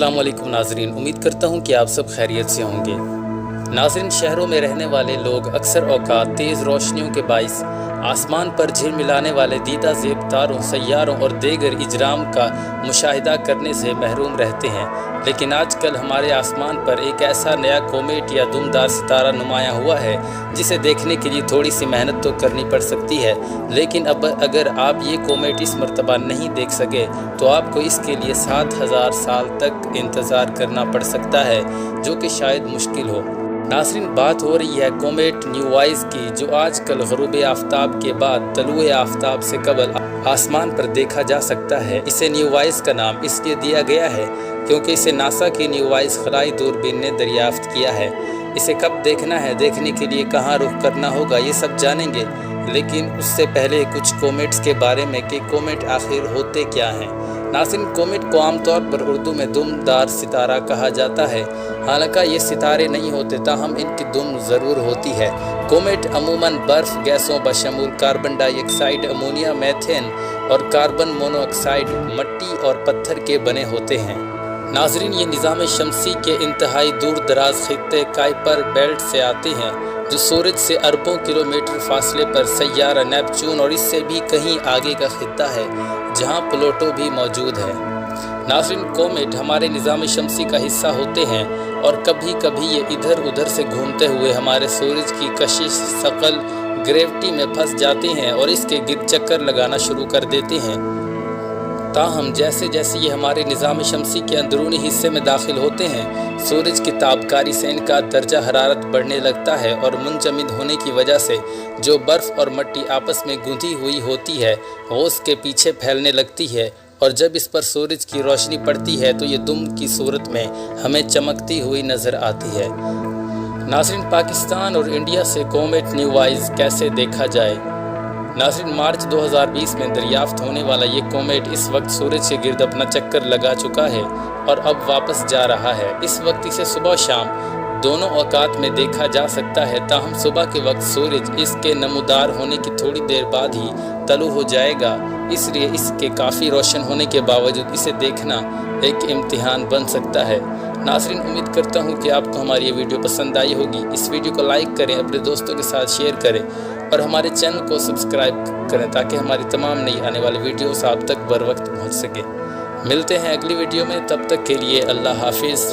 अस्सलाम वालेकुम नाज़रीन, उम्मीद करता हूँ कि आप सब खैरियत से होंगे। नाज़रीन, शहरों में रहने वाले लोग अक्सर औक़ात तेज़ रोशनियों के बाइस आसमान पर झिलमिलाने वाले दीदा ज़ेब तारों, सैयारों और दीगर इजराम का मुशाहिदा करने से महरूम रहते हैं। लेकिन आजकल हमारे आसमान पर एक ऐसा नया कोमेट या दुमदार सितारा नुमायाँ हुआ है जिसे देखने के लिए थोड़ी सी मेहनत तो करनी पड़ सकती है। लेकिन अब अगर आप ये कोमेट इस मरतबा नहीं देख सके तो आपको इसके लिए 7000 साल तक इंतज़ार करना पड़ सकता है, जो कि शायद मुश्किल हो। नाज़रीन, बात हो रही है कोमेट न्यूवाइज़ की, जो आजकल ग़ुरूब आफ्ताब के बाद तलुए आफ्ताब से कबल आसमान पर देखा जा सकता है। इसे न्यूवाइज़ का नाम इसलिए दिया गया है क्योंकि इसे नासा की न्यूवाइज़ खलाई दूरबीन ने दरियाफ्त किया है। इसे कब देखना है, देखने के लिए कहाँ रुख करना होगा, ये सब जानेंगे। लेकिन उससे पहले कुछ कोमेट्स के बारे में कि कोमेट आखिर होते क्या हैं। नाज़रीन, कोमेट को आमतौर पर उर्दू में दुमदार सितारा कहा जाता है। हालांकि ये सितारे नहीं होते, ताहम इनकी दुम ज़रूर होती है। कोमेट अमूमन बर्फ़ गैसों बशमूल कार्बन डाइऑक्साइड, अमोनिया, मीथेन और कार्बन मोनोऑक्साइड, मिट्टी और पत्थर के बने होते हैं। नाज़रीन, ये निज़ाम शमसी के इंतहाई दूर दराज खित्ते काइपर बेल्ट से आते हैं, जो सूरज से अरबों किलोमीटर फासले पर सैयारा नेपच्यून और इससे भी कहीं आगे का खित्ता है, जहां प्लूटो भी मौजूद है। नाज़रीन, कोमेट हमारे निज़ाम शमसी का हिस्सा होते हैं और कभी कभी ये इधर उधर से घूमते हुए हमारे सूरज की कशिश सकल ग्रेविटी में फंस जाते हैं और इसके गिर्द चक्कर लगाना शुरू कर देते हैं। ताहम जैसे जैसे ये हमारे निज़ाम शमसी के अंदरूनी हिस्से में दाखिल होते हैं, सूरज की ताबकारी से इनका दर्जा हरारत बढ़ने लगता है और मुंजमद होने की वजह से जो बर्फ़ और मिट्टी आपस में गूंथी हुई होती है वो उसके पीछे फैलने लगती है, और जब इस पर सूरज की रोशनी पड़ती है तो ये दुम की सूरत में हमें चमकती हुई नज़र आती है। नाज़रीन, पाकिस्तान और इंडिया से कोमेट न्यूवाइज़ कैसे देखा जाए। नाज़रीन, मार्च 2020 में दरियाफ्त होने वाला ये कोमेट इस वक्त सूरज के गिर्द अपना चक्कर लगा चुका है और अब वापस जा रहा है। इस वक्त इसे सुबह शाम दोनों औकात में देखा जा सकता है, ताहम सुबह के वक्त सूरज इसके नमूदार होने की थोड़ी देर बाद ही तलु हो जाएगा। इसलिए इसके काफ़ी रोशन होने के बावजूद इसे देखना एक इम्तिहान बन सकता है। नाज़रीन, उम्मीद करता हूँ कि आपको हमारी ये वीडियो पसंद आई होगी। इस वीडियो को लाइक करें, अपने दोस्तों के साथ शेयर करें और हमारे चैनल को सब्सक्राइब करें ताकि हमारी तमाम नई आने वाली वीडियोस आप तक बर वक्त पहुँच सके। मिलते हैं अगली वीडियो में, तब तक के लिए अल्लाह हाफिज़।